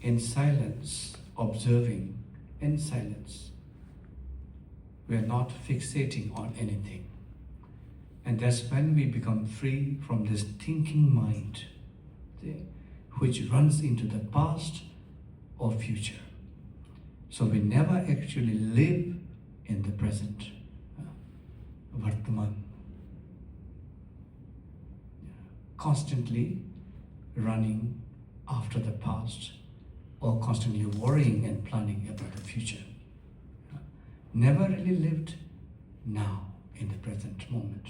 in silence, observing in silence. We are not fixating on anything. And that's when we become free from this thinking mind, which runs into the past or future. So we never actually live in the present, Vartaman. Constantly running after the past or constantly worrying and planning about the future. Never really lived now in the present moment.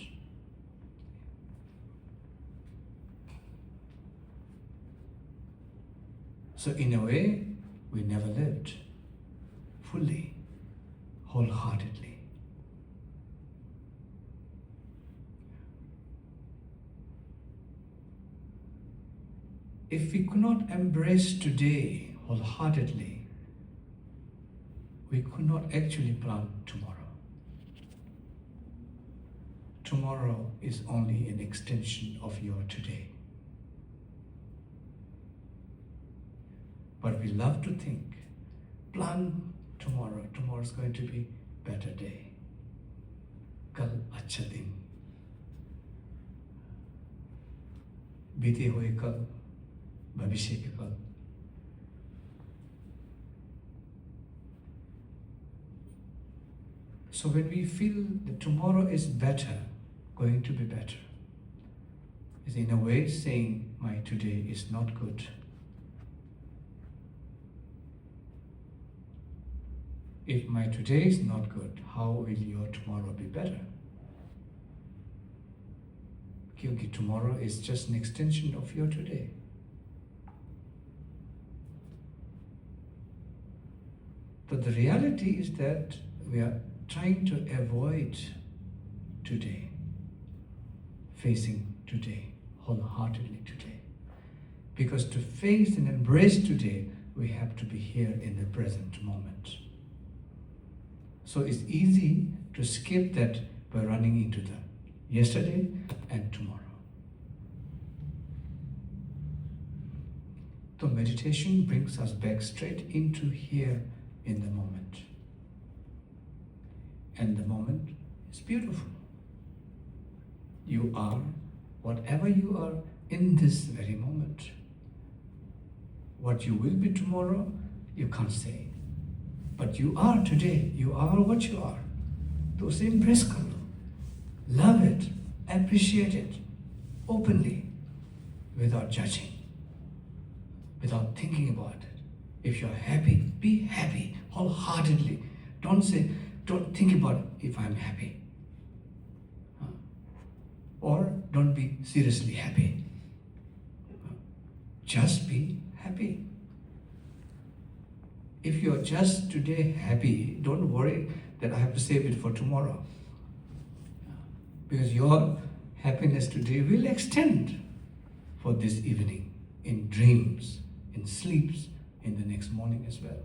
So in a way, we never lived fully, wholeheartedly. If we could not embrace today wholeheartedly, we could not actually plan tomorrow. Tomorrow is only an extension of your today. But we love to think, plan tomorrow. Tomorrow is going to be a better day. Kal acha din. बीते हुए कल, भविष्य के कल. So when we feel that tomorrow is better, going to be better, is in a way saying my today is not good. If my today is not good, how will your tomorrow be better? Because tomorrow is just an extension of your today. But the reality is that we are trying to avoid today, facing today, wholeheartedly today. Because to face and embrace today, we have to be here in the present moment. So it's easy to skip that by running into the yesterday and tomorrow. So meditation brings us back straight into here in the moment. And the moment is beautiful. You are whatever you are in this very moment. What you will be tomorrow, you can't say. But you are today, you are what you are. To usse embrace karo. Love it, appreciate it, openly, without judging, without thinking about it. If you're happy, be happy, wholeheartedly. Don't think about if I'm happy. Or don't be seriously happy. Just be happy. If you're just today happy, don't worry that I have to save it for tomorrow. Because your happiness today will extend for this evening, in dreams, in sleeps, in the next morning as well.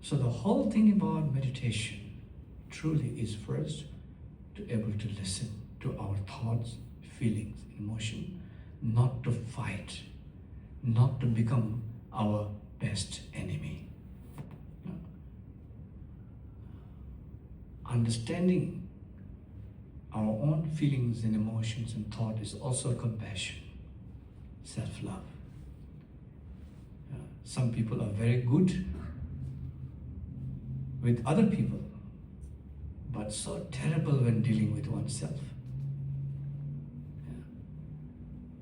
So the whole thing about meditation truly is first to be able to listen to our thoughts, feelings, emotion, not to fight, not to become our best enemy. Understanding our own feelings and emotions and thought is also compassion, self-love. Some people are very good with other people, but so terrible when dealing with oneself.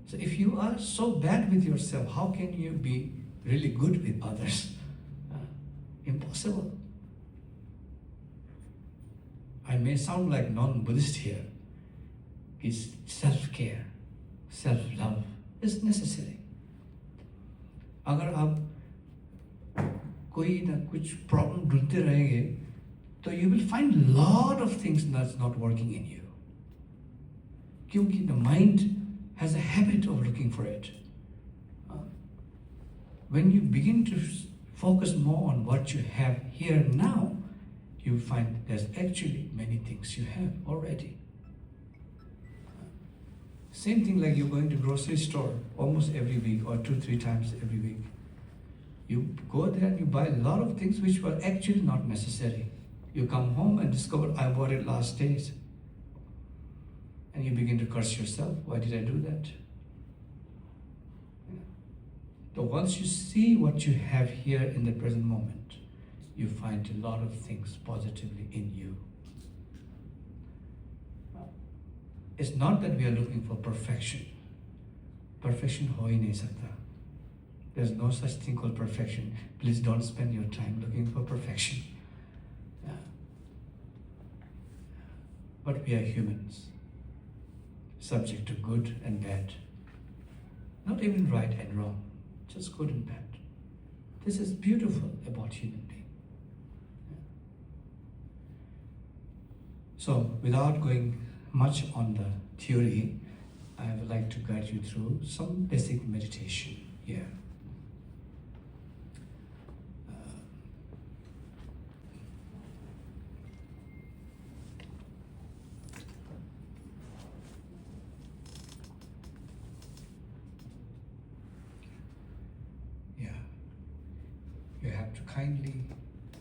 So if you are so bad with yourself, how can you be really good with others? Impossible. I may sound like non-Buddhist here. It's self-care, self-love is necessary. अगर आप कोई ना कुछ problem ढूंढते रहेंगे, तो you will find a lot of things that's not working in you. क्योंकि the mind has a habit of looking for it. When you begin to focus more on what you have here now, you find there's actually many things you have already. Same thing like you're going to grocery store almost every week or 2-3 times every week. You go there and you buy a lot of things which were actually not necessary. You come home and discover I bought it last days. And you begin to curse yourself. Why did I do that? Yeah. So once you see what you have here in the present moment, you find a lot of things positively in you. It's not that we are looking for perfection. Perfection ho hi nahi sakta. There's no such thing called perfection. Please don't spend your time looking for perfection. Yeah. But we are humans, subject to good and bad. Not even right and wrong, just good and bad. This is beautiful about human being. Yeah. So, without going much on the theory, I would like to guide you through some basic meditation here. You have to kindly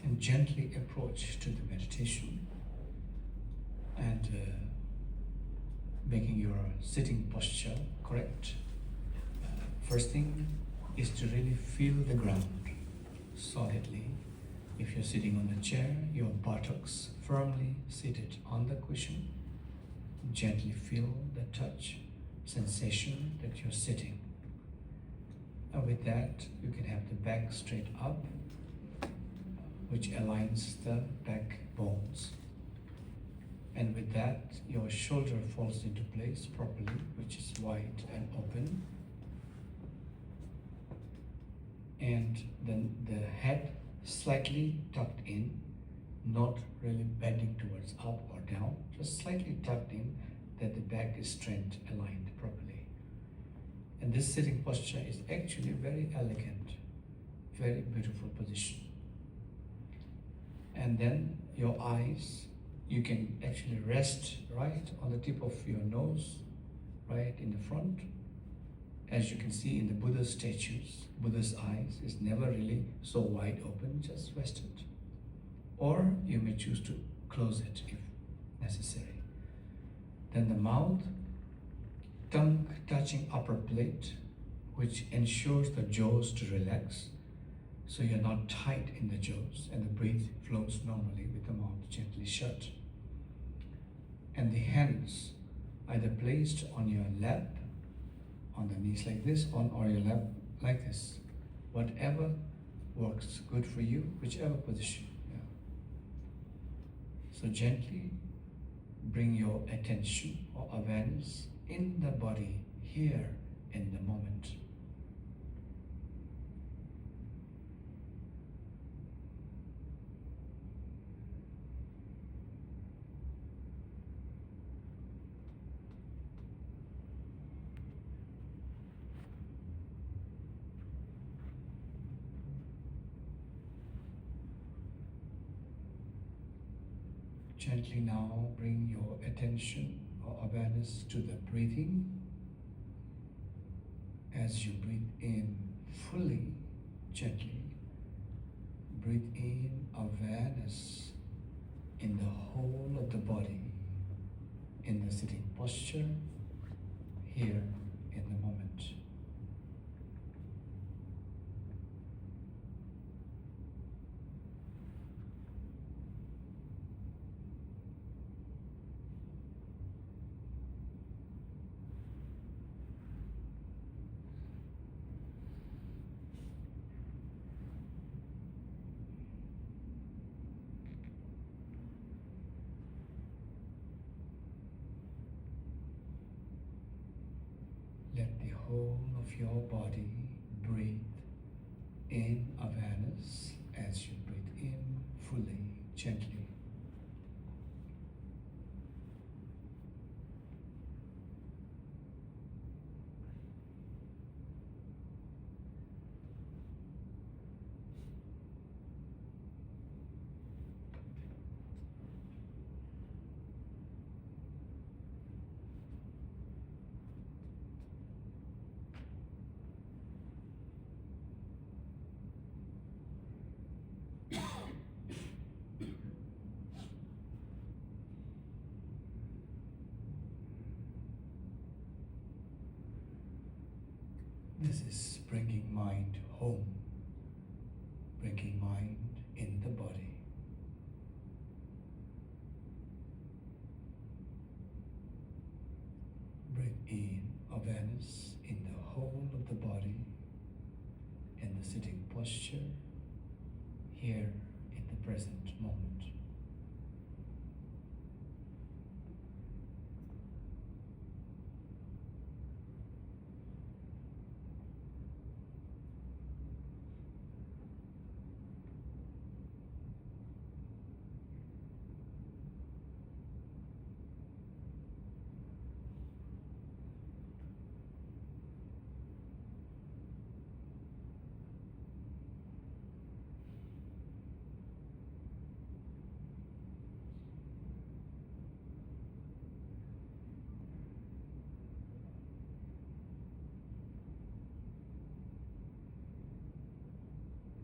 and gently approach to the meditation and making your sitting posture correct. First thing is to really feel the ground solidly. If you're sitting on a chair, your buttocks firmly seated on the cushion. Gently feel the touch sensation that you're sitting. And with that, you can have the back straight up, which aligns the back bones. And with that, your shoulder falls into place properly, which is wide and open. And then the head slightly tucked in, not really bending towards up or down, just slightly tucked in, that the back is straight, aligned properly. And this sitting posture is actually very elegant, very beautiful position. And then your eyes, you can actually rest right on the tip of your nose, right in the front. As you can see in the Buddha's statues, Buddha's eyes is never really so wide open, just rested. Or you may choose to close it if necessary. Then the mouth, tongue touching upper plate, which ensures the jaws to relax, so you're not tight in the jaws and the breath flows normally with the mouth gently shut. And the hands either placed on your lap, on the knees like this, or your lap like this. Whatever works good for you, whichever position. Yeah. So gently bring your attention or awareness in the body, here in the moment. Gently now bring your attention or awareness to the breathing. As you breathe in fully, gently, breathe in awareness in the whole of the body, in the sitting posture, here in the moment. Let the whole of your body breathe in awareness as you breathe in fully, gently. is bringing mind home, bringing mind in the body. Breathe in awareness in the whole of the body, in the sitting posture, here in the present moment.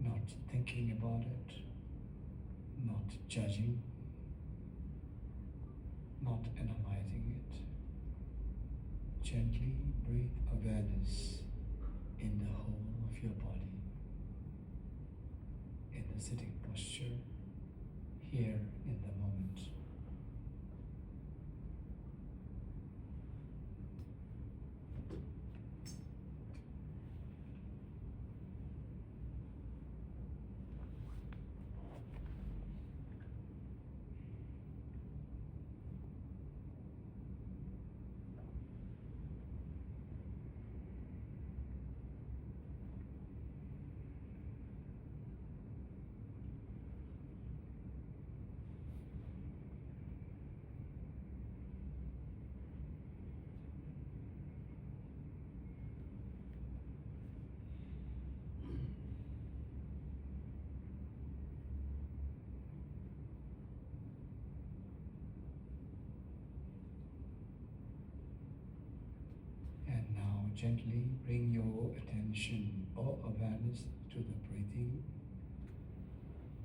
Not thinking about it, not judging, not analyzing it. Gently breathe awareness in the whole of your body, in the sitting posture, here in the moment. And now gently bring your attention or awareness to the breathing.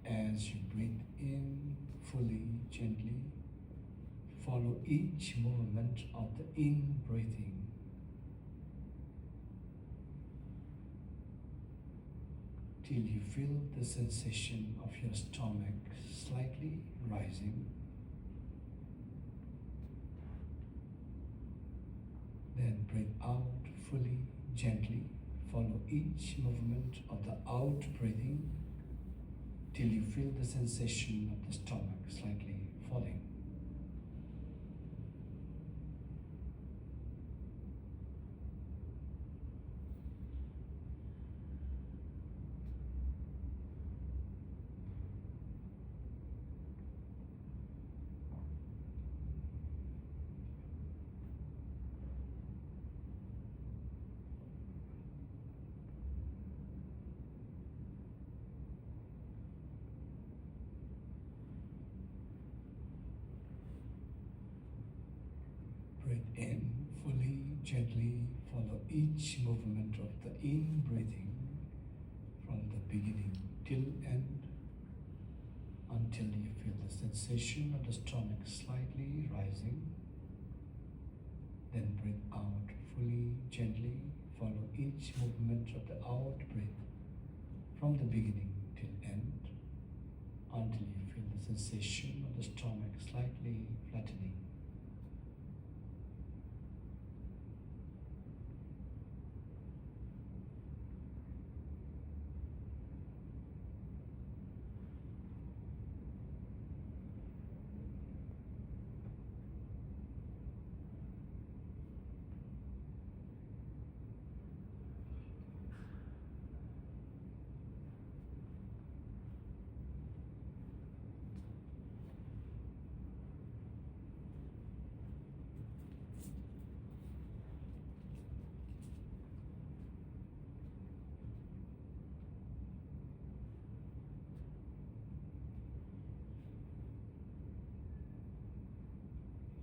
As you breathe in fully, gently, follow each movement of the in-breathing till you feel the sensation of your stomach slightly rising. Then breathe out fully, gently. Follow each movement of the out breathing till you feel the sensation of the stomach slightly falling. Breathe in fully, gently. Follow each movement of the in-breathing from the beginning till end until you feel the sensation of the stomach slightly rising. Then breathe out fully, gently. Follow each movement of the out breath from the beginning till end until you feel the sensation of the stomach slightly flattening.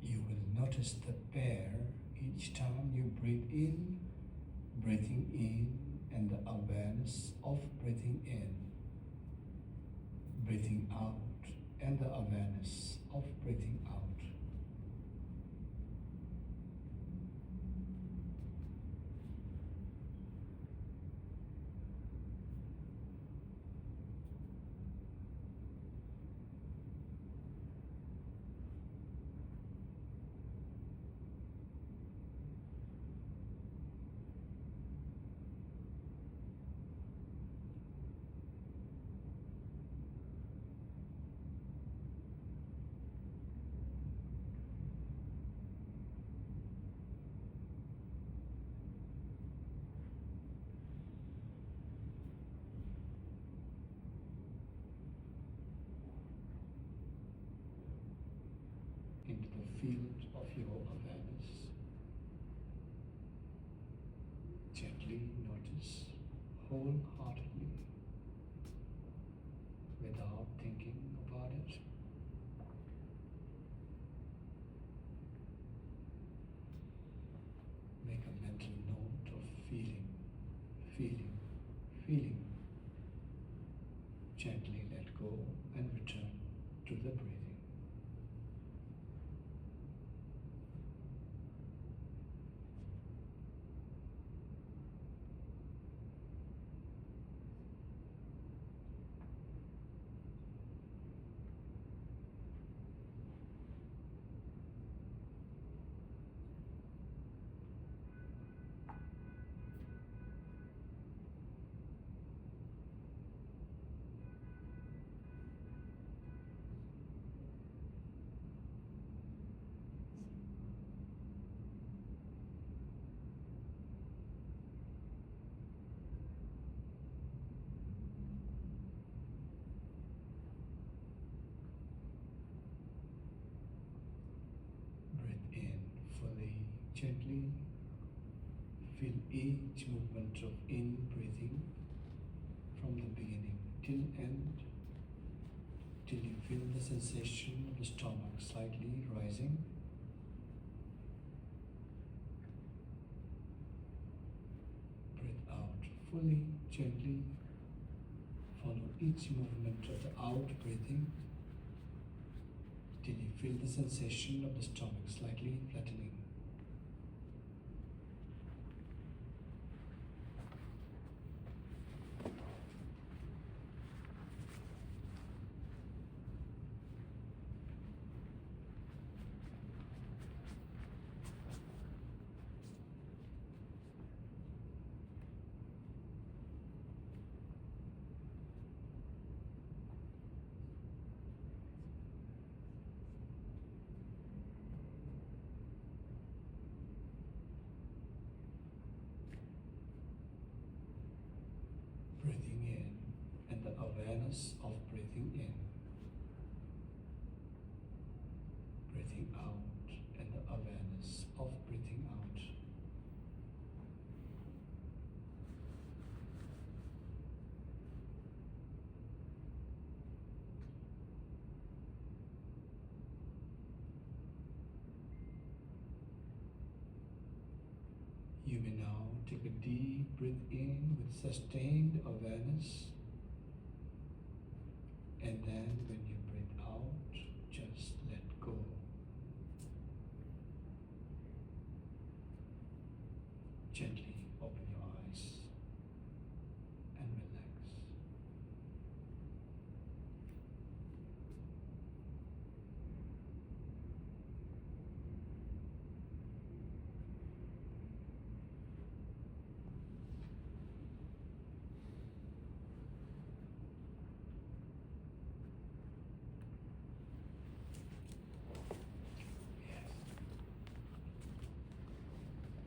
You will notice the pair each time you breathe in, breathing in, and the awareness of breathing in, breathing out, and the awareness of breathing out. field of your awareness. Gently notice wholeheartedly without thinking about it. Make a mental note of feeling, feeling, feeling. Gently let go and return to the breathing. Breathe in fully, gently. Feel each movement of in-breathing from the beginning till end, till you feel the sensation of the stomach slightly rising. Breathe out fully, gently. Follow each movement of the out-breathing till you feel the sensation of the stomach slightly flattening. Breathing in and the awareness of breathing in. Breathing out and the awareness of breathing out. You may now take a deep breath in with sustained awareness, and then when you breathe out, just let go. Gently open your eyes and relax.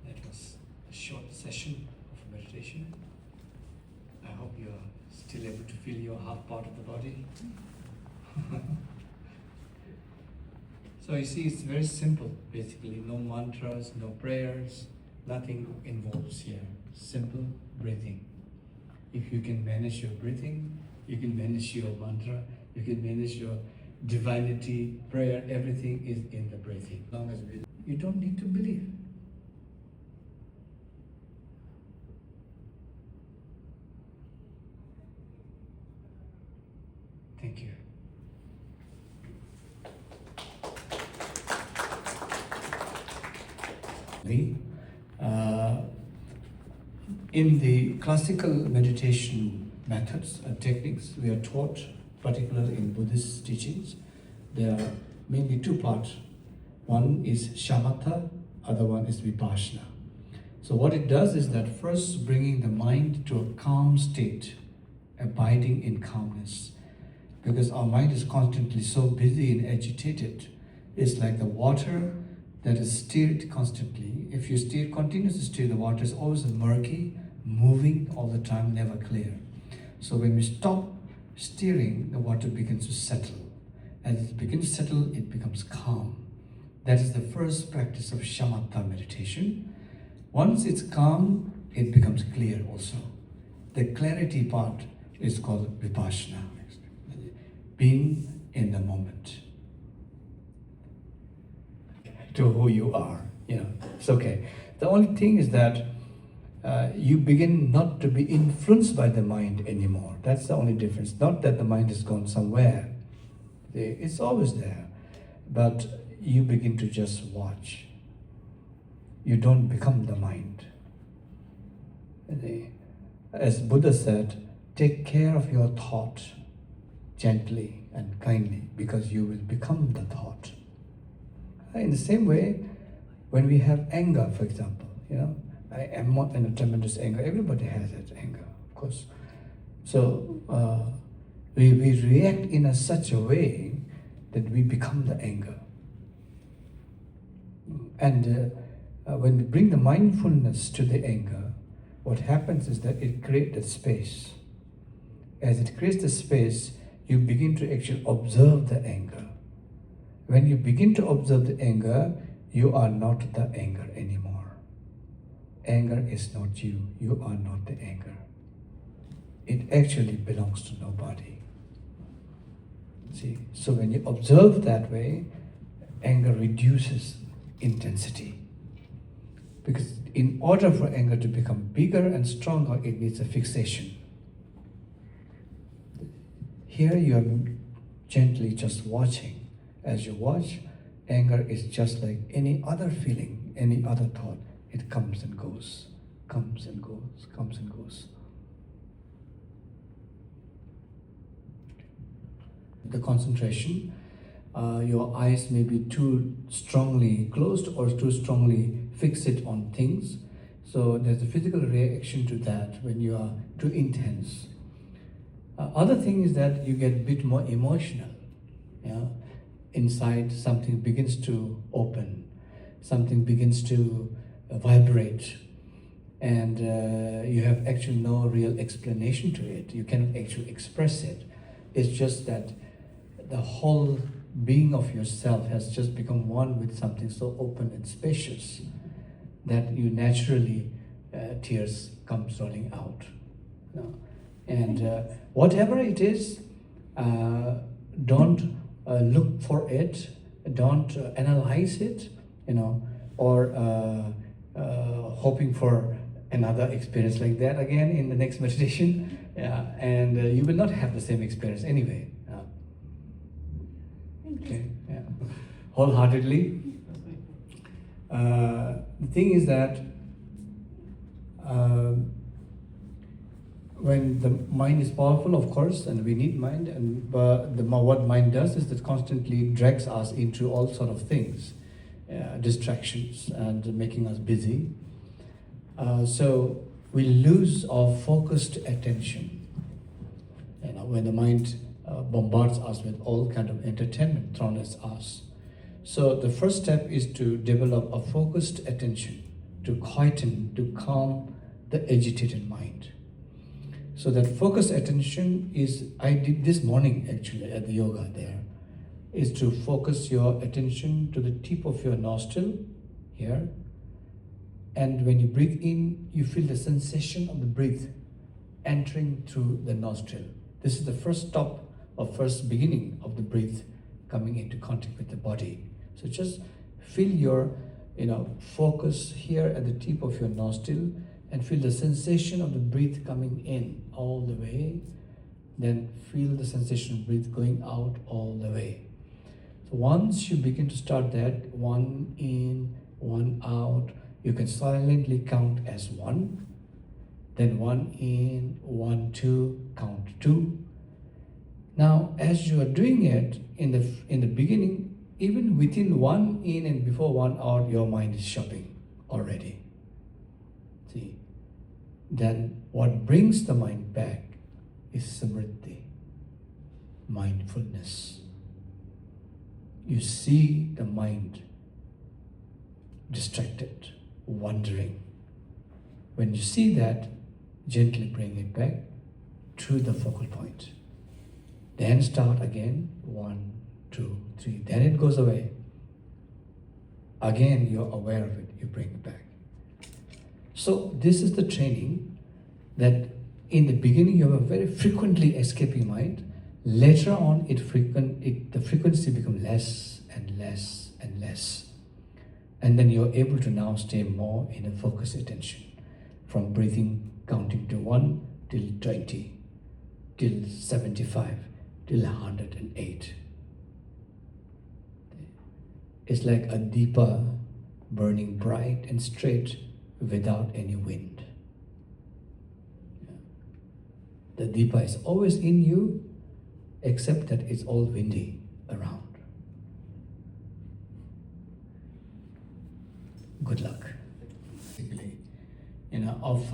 That was a short session of meditation. I hope you are still able to feel your half part of the body. So you see, it's very simple basically. No mantras, no prayers, nothing involves here. Simple breathing. If you can manage your breathing, you can manage your mantra, you can manage your divinity, prayer, everything is in the breathing. As long as you don't need to believe. Thank you. In the classical meditation methods and techniques we are taught, particularly in Buddhist teachings, there are mainly two parts. One is shamatha, other one is vipassana. So what it does is that first bringing the mind to a calm state, abiding in calmness. Because our mind is constantly so busy and agitated. It's like the water that is stirred constantly. If you continuously stir, the water is always murky, moving all the time, never clear. So when we stop stirring, the water begins to settle. As it begins to settle, it becomes calm. That is the first practice of shamatha meditation. Once it's calm, it becomes clear also. The clarity part is called vipassana, being in the moment. To who you are, it's okay. The only thing is that you begin not to be influenced by the mind anymore. That's the only difference. Not that the mind has gone somewhere. It's always there. But you begin to just watch. You don't become the mind. As Buddha said, take care of your thought gently and kindly, because you will become the thought. In the same way, when we have anger, for example, I am not in a tremendous anger. Everybody has that anger, of course. So we react in such a way that we become the anger. And when we bring the mindfulness to the anger, what happens is that it creates a space. As it creates the space, you begin to actually observe the anger. When you begin to observe the anger, you are not the anger anymore. Anger is not you. You are not the anger. It actually belongs to nobody. See, so when you observe that way, anger reduces intensity. Because in order for anger to become bigger and stronger, it needs a fixation. Here you are gently just watching. As you watch, anger is just like any other feeling, any other thought. It comes and goes, comes and goes, comes and goes. The concentration, your eyes may be too strongly closed or too strongly fixed on things. So there's a physical reaction to that when you are too intense. Other thing is that you get a bit more emotional. Inside, something begins to open, something begins to vibrate, and you have actually no real explanation to it. You cannot actually express it. It's just that the whole being of yourself has just become one with something so open and spacious that you naturally, tears comes rolling out. And whatever it is, don't look for it, don't analyze it, or hoping for another experience like that again in the next meditation. And you will not have the same experience anyway. Okay, wholeheartedly. The thing is that when the mind is powerful, of course, and we need mind, and what mind does is that constantly drags us into all sort of things, distractions, and making us busy. So we lose our focused attention. When the mind bombards us with all kind of entertainment thrown at us. So the first step is to develop a focused attention, to quieten, to calm the agitated mind. So that focused attention is, I did this morning actually at the yoga there, is to focus your attention to the tip of your nostril here. And when you breathe in, you feel the sensation of the breath entering through the nostril. This is the first stop or first beginning of the breath coming into contact with the body. So just feel your focus here at the tip of your nostril and feel the sensation of the breath coming in all the way. Then feel the sensation of breath going out all the way. So once you begin to start that, 1 in, 1 out, you can silently count as 1. Then 1 in, 1, 2, count 2. Now, as you are doing it in the beginning, even within 1 in and before 1 out, your mind is shopping already. See, then what brings the mind back is samriddhi, mindfulness. You see the mind distracted, wandering. When you see that, gently bring it back to the focal point. Then start again, 1, 2, 3. Then it goes away. Again, you're aware of it, you bring it back. So this is the training that in the beginning you have a very frequently escaping mind. Later on, the frequency becomes less and less and less. And then you're able to now stay more in a focused attention. From breathing, counting to 1 till 20, till 75, till 108. It's like a deepa burning bright and straight without any wind. The deepa is always in you, except that it's all windy around. Good luck. Of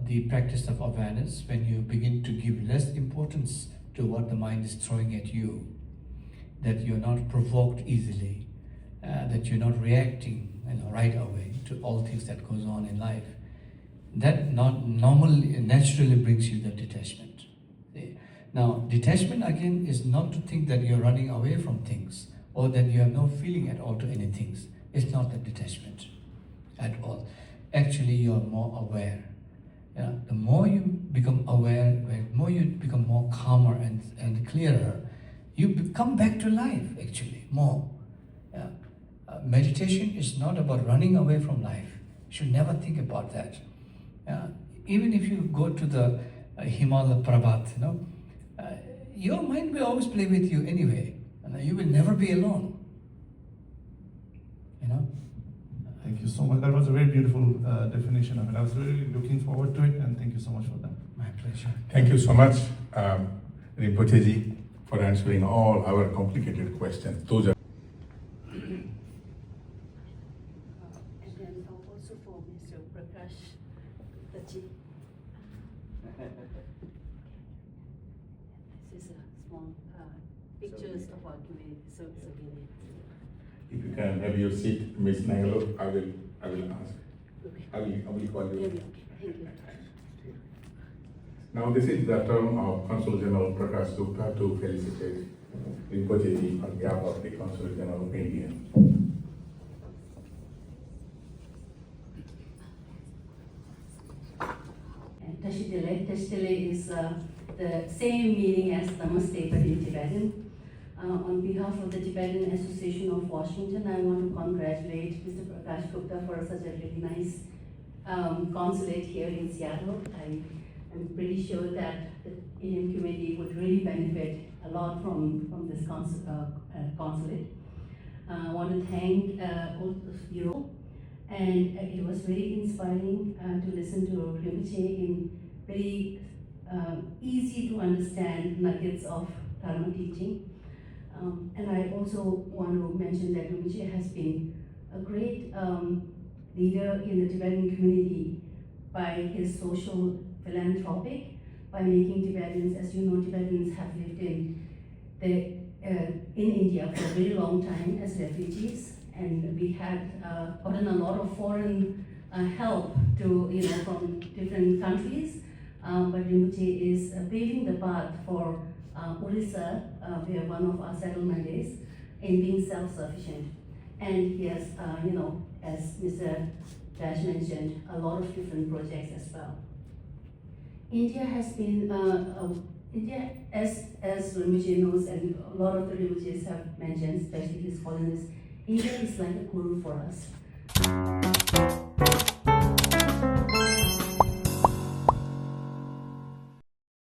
the practice of awareness, when you begin to give less importance to what the mind is throwing at you, that you're not provoked easily, that you're not reacting right away to all things that goes on in life, that naturally brings you the detachment. Now, detachment again is not to think that you're running away from things or that you have no feeling at all to anything. It's not the detachment at all. Actually, you are more aware. The more you become aware, the more you become more calmer and clearer, you come back to life actually more. Meditation is not about running away from life. You should never think about that. Even if you go to the Himalaya Parbat, your mind will always play with you anyway. You will never be alone. Thank you so much. That was a very beautiful definition of it. I was really looking forward to it, and thank you so much for that. My pleasure. Thank you so much, Rinpoche-ji, for answering all our complicated questions. Those are And then also for Mr. Prakash Tachi. This is a small pictures of our community. So if you can have your seat, Ms. Nangalo, I will ask. okay. I will call Yeah, you. okay. Thank you. Now, this is the term of Consul General Prakash Gupta to felicitate Rinpoche-ji on behalf of the Consul General of India. And Tashitile. Tashitile is the same meaning as Namaste but in Tibetan. On behalf of the Tibetan Association of Washington, I want to congratulate Mr. Prakash Gupta for such a really nice consulate here in Seattle. I'm pretty sure that the Indian community would really benefit a lot from this consulate. I want to thank all of you, and it was very inspiring to listen to Rinpoche in very easy to understand nuggets of Dharma teaching. And I also want to mention that Rinpoche has been a great leader in the Tibetan community by his social philanthropic, by making Tibetans, as you know, Tibetans have lived in India for a very long time as refugees, and we had gotten a lot of foreign help from different countries, but Rinpoche is paving the path for Orissa, where one of our settlement is, in being self-sufficient. And he has, as Mr. Dash mentioned, a lot of different projects as well. India has been, India, as Rinpoche knows, and a lot of the Rinpoches have mentioned, especially his holiness, India is like a guru for us.